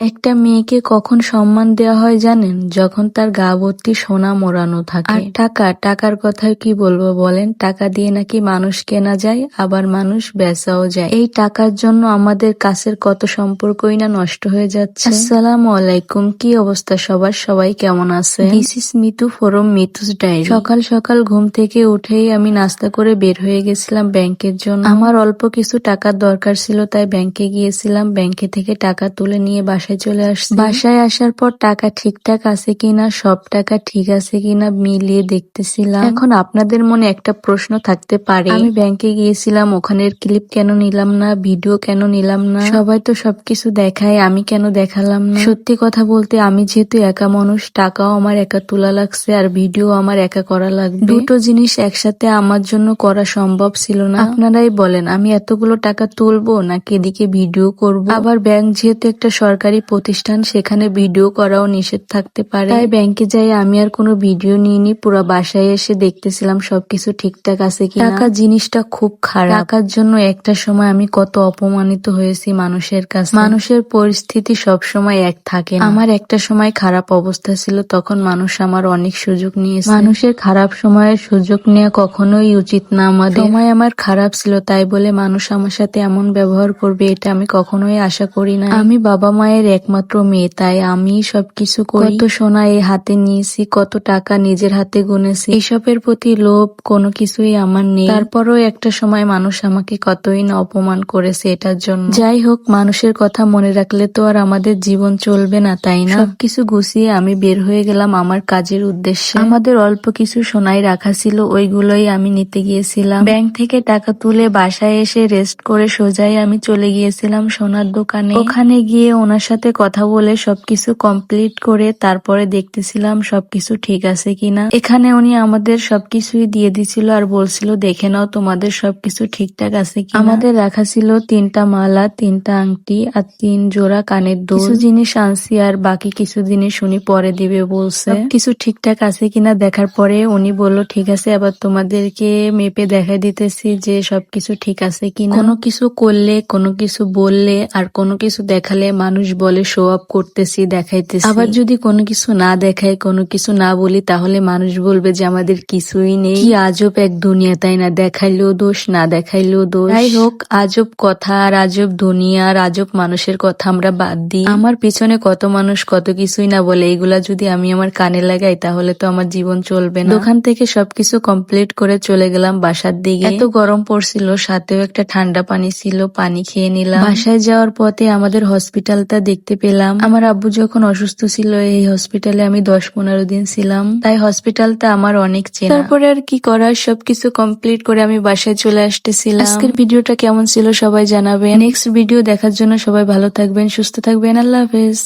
একটা মেয়েকে কখন সম্মান দেওয়া হয় জানেন? যখন তার গা ভর্তি সোনা মোড়ানো থাকে। আর টাকার কথা কি বলবো বলেন? টাকা দিয়ে নাকি মানুষ কেনা যায়, আবার মানুষ বেচাও যায়। এই টাকার জন্য আমাদের কাছের কত সম্পর্কই না নষ্ট হয়ে যাচ্ছে। আসসালামু আলাইকুম, কি অবস্থা সবার? সবাই কেমন আছে? This is Mitu from Mitu's diary. সকাল সকাল ঘুম থেকে উঠেই আমি নাস্তা করে বের হয়ে গেছিলাম ব্যাংকের জন্য। আমার অল্প কিছু টাকার দরকার ছিল, তাই ব্যাংকে গিয়েছিলাম। ব্যাংকে থেকে টাকা তুলে নিয়ে বাসায় চলে আসছি। বাসায় আসার পর টাকা ঠিকঠাক আছে কিনা, সব টাকা ঠিক আছে কিনা মিলিয়ে দেখতেছিলাম। এখন আপনাদের মনে একটা প্রশ্ন থাকতে পারে, আমি ব্যাংকে গিয়েছিলাম, ওখানের ক্লিপ কেন নিলাম না, ভিডিও কেন নিলাম না? সবাই তো সবকিছু দেখায়, আমি কেন দেখালাম না? সত্যি কথা বলতে, আমি যেহেতু একা মানুষ, টাকাও আমার একা তোলা লাগছে আর ভিডিও আমার একা করা লাগবে। দুটো জিনিস একসাথে আমার জন্য করা সম্ভব ছিল না। আপনারাই বলেন, আমি এতগুলো টাকা তুলবো নাকি এদিকে ভিডিও করব? আবার ব্যাংক যেহেতু একটা সরকারি প্রতিষ্ঠান, সেখানে ভিডিও করাও নিষেধ থাকতে পারে। তাই ব্যাংকে যাই আমি আর কোনো ভিডিও নিইনি, পুরো বাসায় এসে দেখতেছিলাম সবকিছু ঠিকঠাক আছে কিনা। টাকা জিনিসটা খুব খারাপ। টাকার জন্য একটা সময় আমি কত অপমানিত হয়েছি মানুষের কাছে। মানুষের পরিস্থিতি সব সময় এক থাকে না। আমার একটা সময় খারাপ অবস্থা ছিল, তখন মানুষ আমার অনেক সুযোগ নিয়েছে। মানুষের খারাপ সময়ের সুযোগ নেওয়া কখনোই উচিত না আমাদের। সময় আমার খারাপ ছিল, তাই বলে মানুষ আমার সাথে এমন ব্যবহার করবে এটা আমি কখনোই আশা করি না। আমি বাবা মায়ের একমাত্র মেয়ে, তাই আমি সবকিছু করি। কত সোনা এই হাতে নিয়েছি, কত টাকা নিজের হাতে গুনেছি। এসবের প্রতি লোভ কোনো কিছুই আমার নেই। তারপরও একটা সময় মানুষ আমাকে কতই না অপমান করেছে এটার জন্য। যাই হোক, মানুষের কথা মনে রাখলে তো আর আমাদের জীবন চলবে না, তাই না? সবকিছু গুছিয়ে আমি বের হয়ে গেলাম আমার কাজের উদ্দেশ্যে। আমাদের অল্প কিছু সোনাই রাখা ছিল, ওইগুলোই আমি নিতে গিয়েছিলাম। ব্যাংক থেকে টাকা তুলে বাসায় এসে রেস্ট করে সোজাই আমি চলে গিয়েছিলাম সোনার দোকানে। ওখানে গিয়ে ওনার সাথে কথা বলে সবকিছু কমপ্লিট করে তারপরে দেখতেছিলাম সবকিছু ঠিক আছে কিনা। এখানে উনি আমাদের সবকিছুই দিয়ে দিছিল আর বলছিল, দেখে নাও তোমাদের সবকিছু ঠিকঠাক আছে কিনা। আমাদের রাখা ছিল 3টা মালা, 3টা আংটি আর 3 জোড়া কানের দুল। কিছু জিনিস আনছি আর বাকি কিছু জিনিস উনি পরে দিবে বলছে। কিছু ঠিকঠাক আছে কিনা দেখার পরে উনি বলল, ঠিক আছে, আবার তোমাদেরকে মেপে দেখাই দিতেছি যে সবকিছু ঠিক আছে কিনা। কোনো কিছু করলে, কোনো কিছু বললে আর কোনো কিছু দেখালে মানুষ বলে শো আপ করতেছি, দেখাইতেছি। আবার যদি কোনো কিছু না দেখাই, কোনো কিছু না বলি, তাহলে মানুষ বলবে যে আমাদের কিছুই নেই। কি আজব এক দুনিয়া, তাই না? দেখাইলেও দোষ, না দেখাইলেও দোষ। যাই হোক, আজব কথা আর আজব দুনিয়া আর আজব মানুষের কথা আমরা বাদ দিই। আমার পিছনে কত মানুষ কত কিছুই না বলে, এগুলা যদি আমি আমার কানে লাগাই তাহলে তো আমার জীবন চলবে না। দোকান থেকে সবকিছু কমপ্লিট করে চলে গেলাম বাসার দিকে। এত গরম পড়ছিল, সাথেও একটা ঠান্ডা পানি ছিল, পানি খেয়ে নিলাম। বাসায় যাওয়ার পথে আমাদের হসপিটালটা দেখতে পেলাম। আমার আব্বু যখন অসুস্থ ছিল, এই হসপিটালে আমি 10-15 দিন ছিলাম, তাই হসপিটালটা আমার অনেক চেনা। তারপরে আর কি করার, সবকিছু কমপ্লিট করে আমি বাসায় চলে আসতেছিলাম। আজকের ভিডিওটা কেমন ছিল সবাই জানাবেন। নেক্সট ভিডিও দেখার জন্য সবাই ভালো থাকবেন, সুস্থ থাকবেন। আল্লাহ হাফেজ।